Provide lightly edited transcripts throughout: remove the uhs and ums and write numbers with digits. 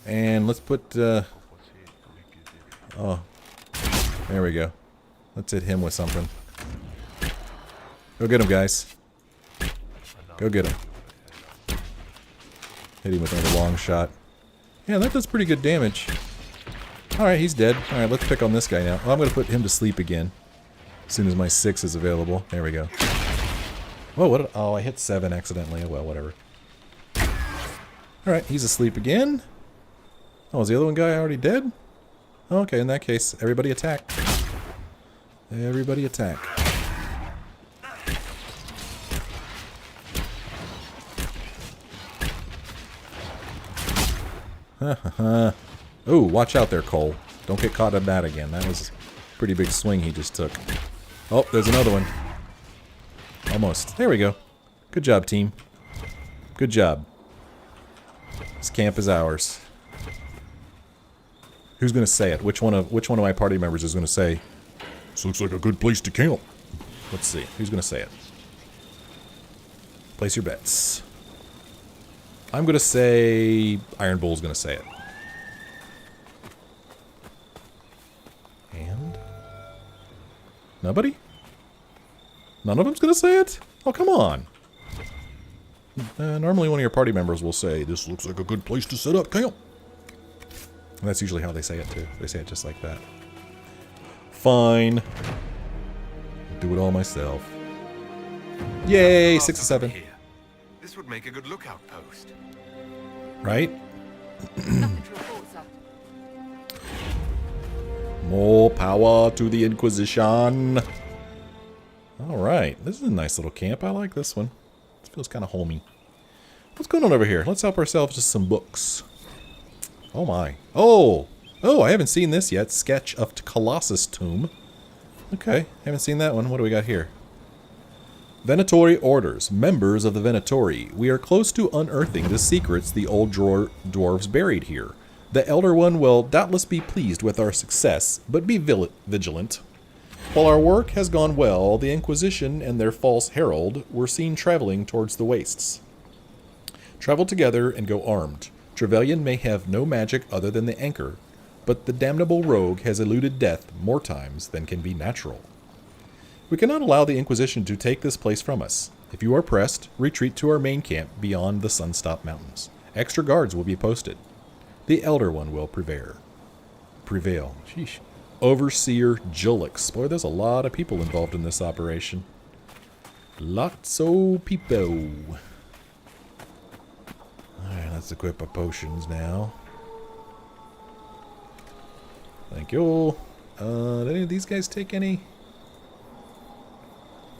And let's put, oh, there we go. Let's hit him with something. Go get him, guys. Go get him. Hit him with another long shot. Yeah, that does pretty good damage. Alright, he's dead. Alright, let's pick on this guy now. Oh, I'm going to put him to sleep again. As soon as my 6 is available. There we go. Whoa, what? Oh, I hit 7 accidentally. Oh, well, whatever. Alright, he's asleep again. Oh, is the other one guy already dead? Okay, in that case, everybody attack. Everybody attack. Oh, watch out there, Cole. Don't get caught in that again. That was a pretty big swing he just took. Oh, there's another one. Almost. There we go. Good job, team. Good job. This camp is ours. Who's gonna say it? Which one of my party members is gonna say, "This looks like a good place to camp"? Let's see. Who's gonna say it? Place your bets. I'm gonna say Iron Bull's gonna say it. And nobody? None of them's gonna say it? Oh, come on. Normally one of your party members will say, "This looks like a good place to set up camp." And that's usually how they say it, too. They say it just like that. Fine. Do it all myself. Yay, 6 to 7. This would make a good lookout post. Right? More power to the Inquisition. Alright, this is a nice little camp. I like this one. It feels kind of homey. What's going on over here? Let's help ourselves with some books. Oh my. Oh! Oh, I haven't seen this yet. Sketch of Colossus Tomb. Okay, haven't seen that one. What do we got here? Venatori orders. Members of the Venatori. We are close to unearthing the secrets the old dwarves buried here. The Elder One will doubtless be pleased with our success, but be vigilant. While our work has gone well, the Inquisition and their false herald were seen traveling towards the wastes. Travel together and go armed. Trevelyan may have no magic other than the anchor, but the damnable rogue has eluded death more times than can be natural. We cannot allow the Inquisition to take this place from us. If you are pressed, retreat to our main camp beyond the Sunstop Mountains. Extra guards will be posted. The Elder One will prevail. Sheesh. Overseer Julix. Boy, there's a lot of people involved in this operation. Lots of people. Alright, let's equip our potions now. Thank you. Did any of these guys take any?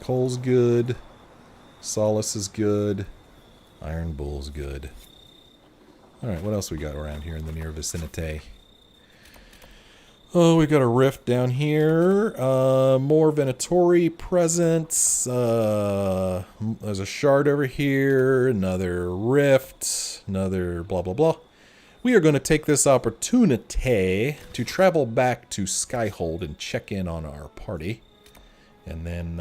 Cole's good. Solace is good. Iron Bull's good. Alright, what else we got around here in the near vicinity? Oh, we got a rift down here. More Venatori presents. There's a shard over here. Another rift. Another blah blah blah. We are going to take this opportunity to travel back to Skyhold and check in on our party. And then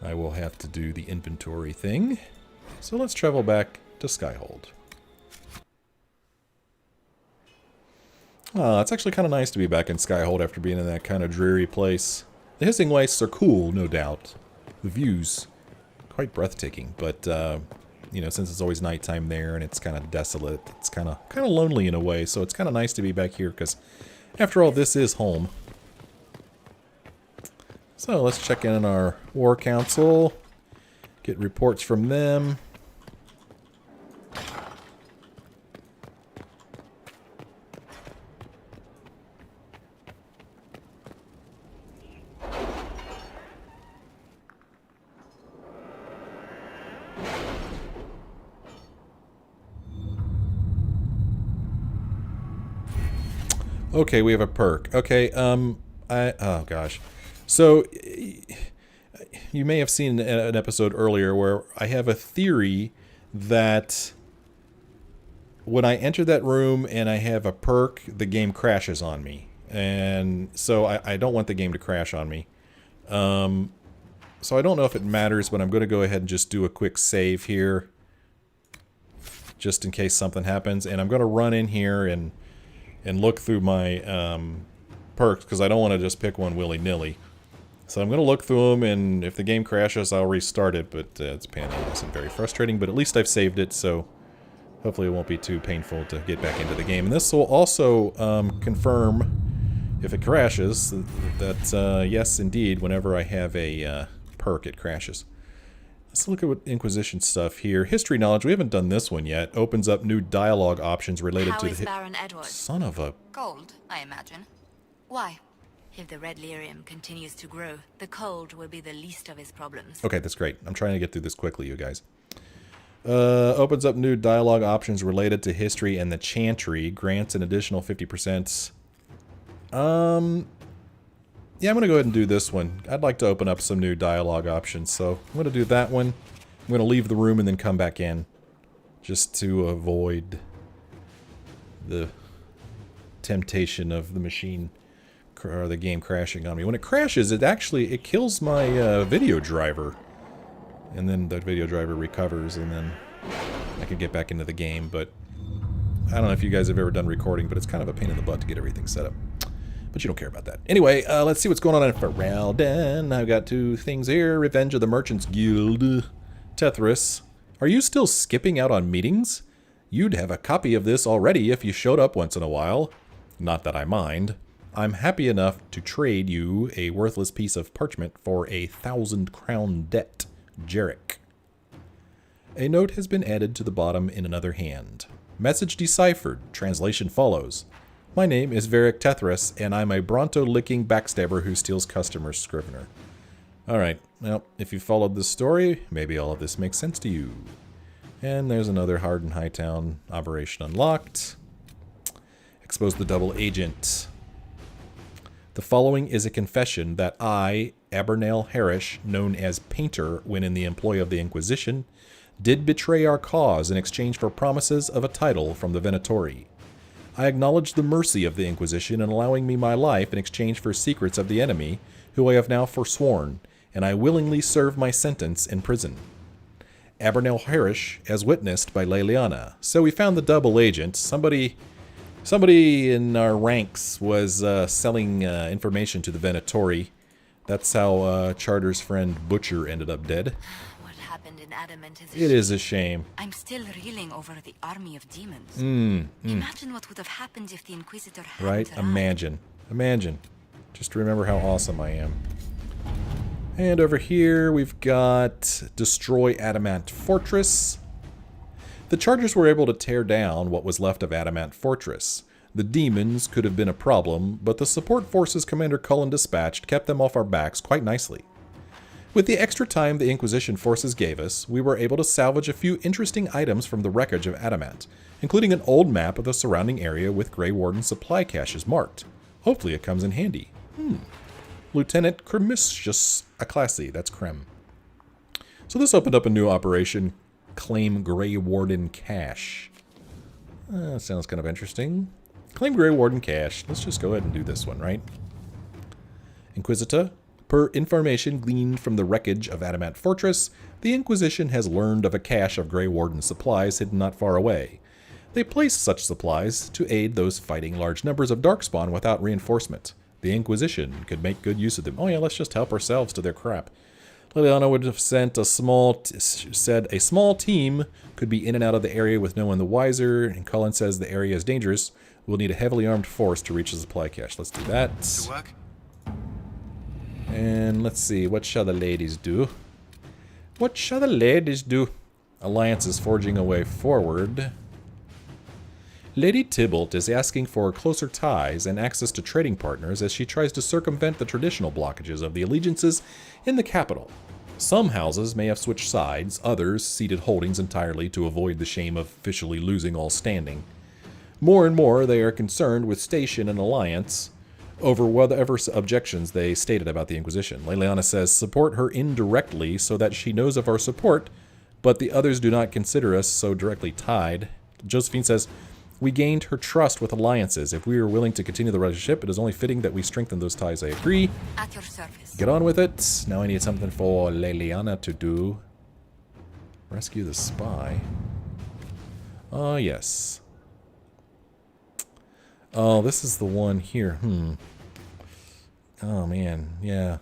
I will have to do the inventory thing. So let's travel back to Skyhold. It's actually kind of nice to be back in Skyhold after being in that kind of dreary place. The hissing wastes are cool, no doubt. The views, quite breathtaking, but you know, since it's always nighttime there and it's kind of desolate, it's kind of lonely in a way. So it's kind of nice to be back here because, after all, this is home. So let's check in on our War Council, get reports from them. Okay, we have a perk. Okay, oh gosh. So, you may have seen an episode earlier where I have a theory that when I enter that room and I have a perk, the game crashes on me. And so I don't want the game to crash on me. So I don't know if it matters, but I'm going to go ahead and just do a quick save here. just in case something happens. And I'm going to run in here and look through my perks, because I don't want to just pick one willy-nilly. So I'm going to look through them, and if the game crashes, I'll restart it. But it's painless and very frustrating. But at least I've saved it, so hopefully it won't be too painful to get back into the game. And this will also confirm, if it crashes, that yes, indeed, whenever I have a perk, it crashes. Let's look at what Inquisition stuff here. History knowledge, we haven't done this one yet. Opens up new dialogue options related to the... Baron Edward? Son of a... Cold, I imagine. Why? If the red lyrium continues to grow, the cold will be the least of his problems. Okay, that's great. I'm trying to get through this quickly, you guys. Opens up new dialogue options related to history and the Chantry. Grants an additional 50%. Yeah, I'm going to go ahead and do this one. I'd like to open up some new dialogue options, so I'm going to do that one. I'm going to leave the room and then come back in, just to avoid the temptation of the machine or the game crashing on me. When it crashes, it kills my video driver, and then the video driver recovers, and then I can get back into the game. But I don't know if you guys have ever done recording, but it's kind of a pain in the butt to get everything set up. But you don't care about that. Anyway, let's see what's going on in Ferelden. I've got two things here. Revenge of the Merchants Guild. Tethris, are you still skipping out on meetings? You'd have a copy of this already if you showed up once in a while. Not that I mind. I'm happy enough to trade you a worthless piece of parchment for a 1,000 crown debt. Jarek. A note has been added to the bottom in another hand. Message deciphered. Translation follows. My name is Varric Tethris, and I'm a Bronto-licking backstabber who steals customers' scrivener. Alright, well, if you followed this story, maybe all of this makes sense to you. And there's another Harden Hightown operation unlocked. Expose the double agent. The following is a confession that I, Abernale Harish, known as Painter when in the employ of the Inquisition, did betray our cause in exchange for promises of a title from the Venatori. I acknowledge the mercy of the Inquisition in allowing me my life in exchange for secrets of the enemy, who I have now forsworn, and I willingly serve my sentence in prison. Abernale Harish, as witnessed by Leliana. So we found the double agent. Somebody in our ranks was selling information to the Venatori. That's how Charter's friend Butcher ended up dead. What happened in Adamant is It is a shame. I'm still reeling over the army of demons. Imagine what would have happened if the Inquisitor hadn't Right? arrived. Imagine. Just remember how awesome I am. And over here we've got Destroy Adamant Fortress. The Chargers were able to tear down what was left of Adamant Fortress. The demons could have been a problem, but the support forces Commander Cullen dispatched kept them off our backs quite nicely. With the extra time the Inquisition forces gave us, we were able to salvage a few interesting items from the wreckage of Adamant, including an old map of the surrounding area with Grey Warden supply caches marked. Hopefully it comes in handy. Lieutenant Cremisius Aclassi, that's Crem. So this opened up a new operation, Claim Grey Warden Cache. Sounds kind of interesting. Claim Grey Warden Cache. Let's just go ahead and do this one, right? Inquisitor, per information gleaned from the wreckage of Adamant Fortress, the Inquisition has learned of a cache of Grey Warden supplies hidden not far away. They placed such supplies to aid those fighting large numbers of Darkspawn without reinforcement. The Inquisition could make good use of them. Oh yeah, let's just help ourselves to their crap. Leliana would have sent said a small team could be in and out of the area with no one the wiser, and Cullen says the area is dangerous. We'll need a heavily armed force to reach the supply cache. Let's do that. To work? And let's see, what shall the ladies do? What shall the ladies do? Alliance is forging a way forward. Lady Tybalt is asking for closer ties and access to trading partners as she tries to circumvent the traditional blockages of the allegiances in the capital. Some houses may have switched sides, others ceded holdings entirely to avoid the shame of officially losing all standing. More and more they are concerned with station and alliance over whatever objections they stated about the Inquisition. Leliana says support her indirectly so that she knows of our support, but the others do not consider us so directly tied. Josephine says, we gained her trust with alliances. If we are willing to continue the relationship, it is only fitting that we strengthen those ties. I agree. At your service. Get on with it. Now I need something for Leliana to do. Rescue the spy. Oh, yes. Oh, this is the one here. Oh, man. Yeah.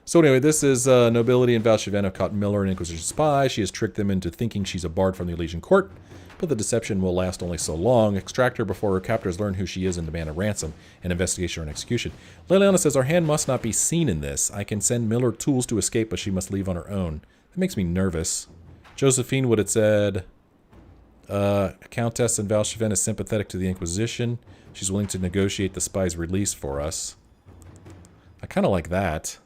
So anyway, this is nobility and Valshaven have caught Miller, an Inquisition spy. She has tricked them into thinking she's a bard from the Elysian court, but the deception will last only so long. Extract her before her captors learn who she is and demand a ransom, an investigation or an execution. Leliana says, our hand must not be seen in this. I can send Miller tools to escape, but she must leave on her own. That makes me nervous. Josephine would have said, Countess and Valshaven is sympathetic to the Inquisition. She's willing to negotiate the spy's release for us. I kind of like that.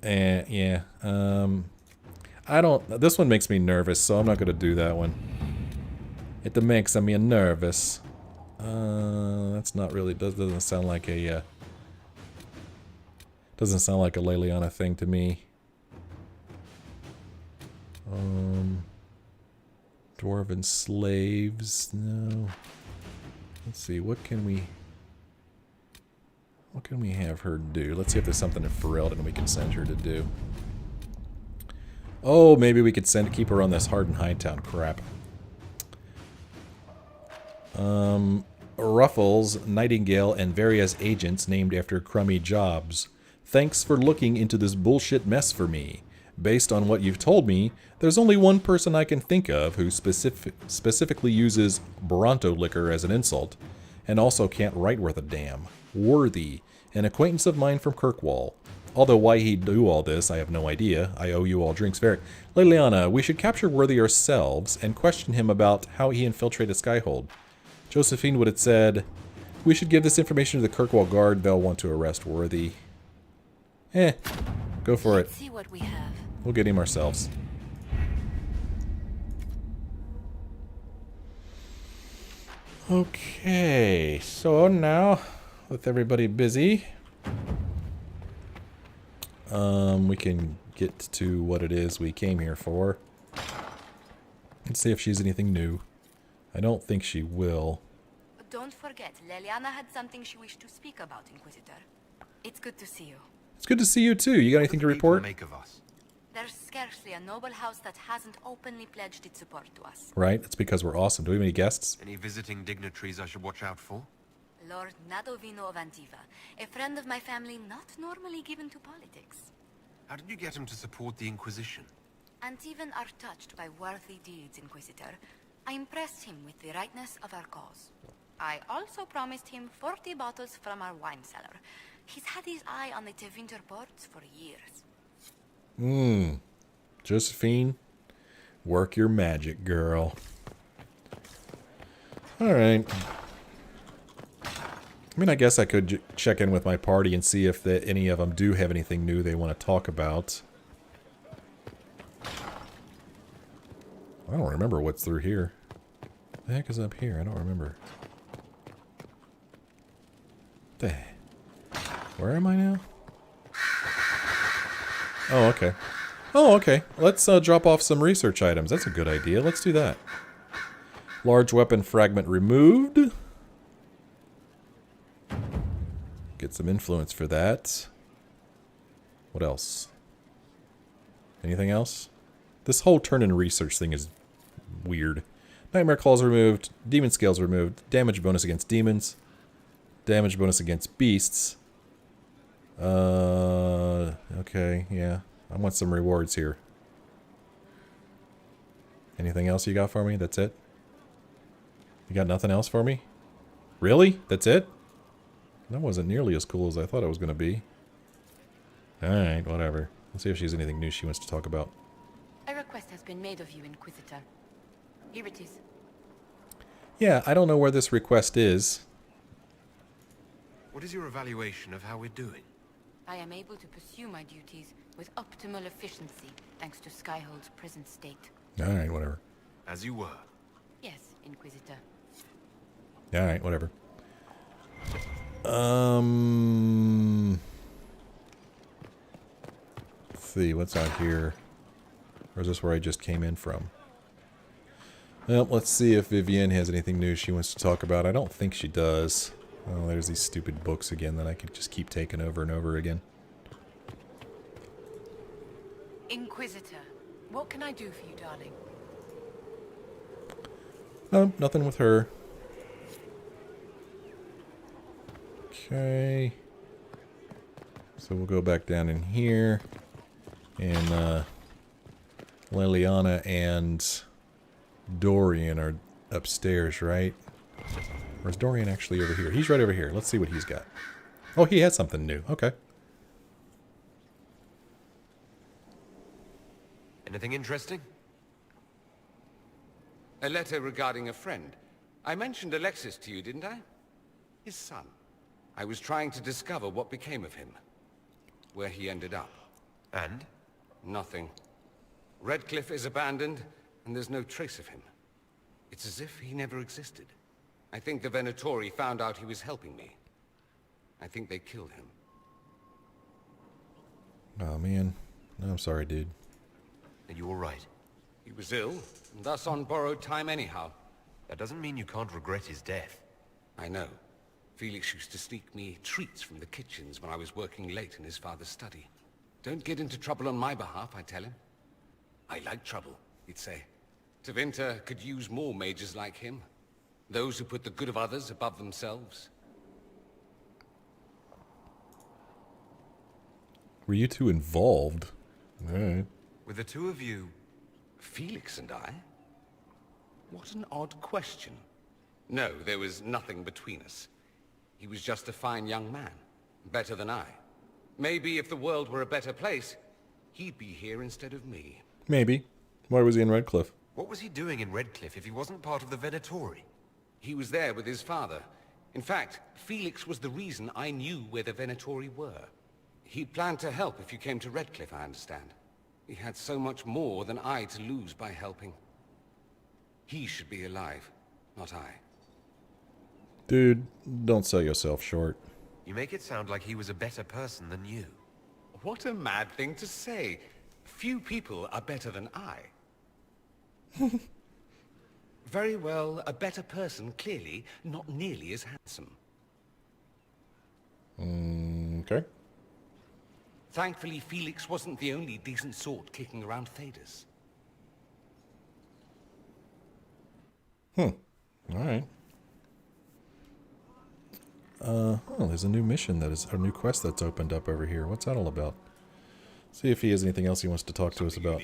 Yeah. I don't... This one makes me nervous, so I'm not going to do that one. It makes me nervous. That's not really... Doesn't sound like a... Doesn't sound like a Leliana thing to me. Dwarven slaves... No. Let's see, what can we... What can we have her do? Let's see if there's something in Ferelden we can send her to do. Oh, maybe we could keep her on this hardened Hightown crap. Ruffles, Nightingale, and various agents named after crummy jobs. Thanks for looking into this bullshit mess for me. Based on what you've told me, there's only one person I can think of who specifically uses Bronto liquor as an insult, and also can't write worth a damn. Worthy, an acquaintance of mine from Kirkwall. Although why he'd do all this, I have no idea. I owe you all drinks, Varric. Leliana, we should capture Worthy ourselves and question him about how he infiltrated Skyhold. Josephine would have said, we should give this information to the Kirkwall Guard. They'll want to arrest Worthy. Go for it. Let's see what we have. We'll get him ourselves. Okay, so now, with everybody busy, we can get to what it is we came here for. Let's see if she's anything new. I don't think she will. Don't forget, Leliana had something she wished to speak about, Inquisitor. It's good to see you. It's good to see you too. You got anything to report? Make of us? There's scarcely a noble house that hasn't openly pledged its support to us. Right, it's because we're awesome. Do we have any guests? Any visiting dignitaries I should watch out for? Lord Nadovino of Antiva, a friend of my family not normally given to politics. How did you get him to support the Inquisition? Antivan are touched by worthy deeds, Inquisitor. I impressed him with the rightness of our cause. I also promised him 40 bottles from our wine cellar. He's had his eye on the Tevinter ports for years. Josephine, work your magic, girl. Alright. I mean, I guess I could check in with my party and see if any of them do have anything new they want to talk about. I don't remember what's through here. What the heck is up here? I don't remember. Where am I now? Oh, okay. Oh, okay. Let's drop off some research items. That's a good idea. Let's do that. Large weapon fragment removed. Get some influence for that. What else? Anything else? This whole turn and research thing is weird. Nightmare claws removed. Demon scales removed. Damage bonus against demons. Damage bonus against beasts. Okay, yeah. I want some rewards here. Anything else you got for me? That's it? You got nothing else for me? Really? That's it? That wasn't nearly as cool as I thought it was going to be. Alright, whatever. Let's see if she has anything new she wants to talk about. A request has been made of you, Inquisitor. Here it is. Yeah, I don't know where this request is. What is your evaluation of how we're doing? I am able to pursue my duties with optimal efficiency, thanks to Skyhold's present state. Alright, whatever. As you were. Yes, Inquisitor. Alright, whatever. Let's see, what's out here? Or is this where I just came in from? Well, let's see if Vivienne has anything new she wants to talk about. I don't think she does. Oh, there's these stupid books again that I could just keep taking over and over again. Inquisitor, what can I do for you, darling? Oh, nothing with her. Okay. So we'll go back down in here. And Leliana and Dorian are upstairs, right? Or is Dorian actually over here? He's right over here. Let's see what he's got. Oh, he has something new. Okay. Anything interesting? A letter regarding a friend. I mentioned Alexis to you, didn't I? His son. I was trying to discover what became of him. Where he ended up. And? Nothing. Redcliffe is abandoned, and there's no trace of him. It's as if he never existed. I think the Venatori found out he was helping me. I think they killed him. Oh, man. I'm sorry, dude. Are you alright? He was ill, and thus on borrowed time anyhow. That doesn't mean you can't regret his death. I know. Felix used to sneak me treats from the kitchens when I was working late in his father's study. Don't get into trouble on my behalf, I tell him. I like trouble, he'd say. Tevinter could use more mages like him. Those who put the good of others above themselves. Were you two involved? Alright. With the two of you... Felix and I? What an odd question. No, there was nothing between us. He was just a fine young man. Better than I. Maybe if the world were a better place, he'd be here instead of me. Maybe. Why was he in Redcliffe? What was he doing in Redcliffe if he wasn't part of the Venatori? He was there with his father. In fact, Felix was the reason I knew where the Venatori were. He'd planned to help if you came to Redcliffe, I understand. He had so much more than I to lose by helping. He should be alive, not I. Dude, don't sell yourself short. You make it sound like he was a better person than you. What a mad thing to say. Few people are better than I. Very well, a better person, clearly, not nearly as handsome. Okay. Thankfully, Felix wasn't the only decent sort kicking around Thedas. Alright. Oh, there's a new mission a new quest that's opened up over here. What's that all about? See if he has anything else he wants to talk to us about.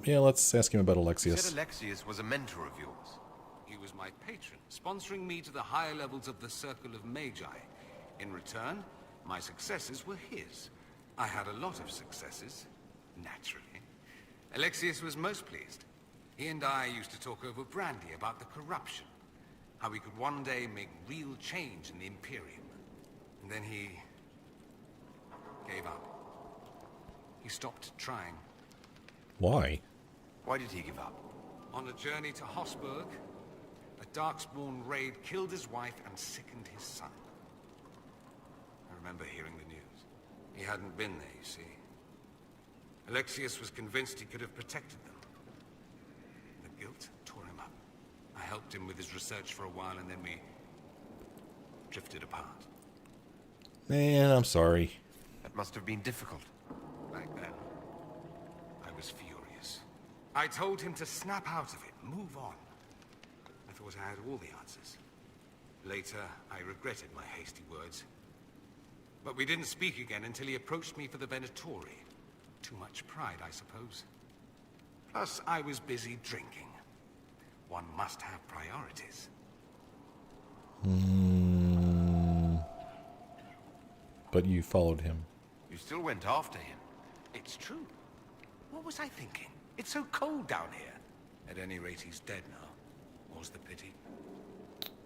Yeah, let's ask him about You Alexius. said Alexius was a mentor of yours. He was my patron, sponsoring me to the higher levels of the Circle of Magi. In return, my successes were his. I had a lot of successes, naturally. Alexius was most pleased. He and I used to talk over brandy about the corruption, how we could one day make real change in the Imperium. And then he gave up. He stopped trying. Why? Why did he give up? On a journey to Hosburg, a Darkspawn raid killed his wife and sickened his son. I remember hearing the news. He hadn't been there, you see. Alexius was convinced he could have protected them. The guilt tore him up. I helped him with his research for a while, and then we drifted apart. Man, I'm sorry. That must have been difficult. Back then, I was furious. I told him to snap out of it, move on. I thought I had all the answers. Later, I regretted my hasty words. But we didn't speak again until he approached me for the Venatori. Too much pride, I suppose. Plus, I was busy drinking. One must have priorities. But you followed him. You still went after him. It's true. What was I thinking? It's so cold down here. At any rate, he's dead now. More's the pity.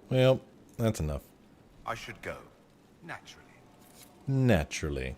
Well, that's enough. I should go. Naturally. Naturally.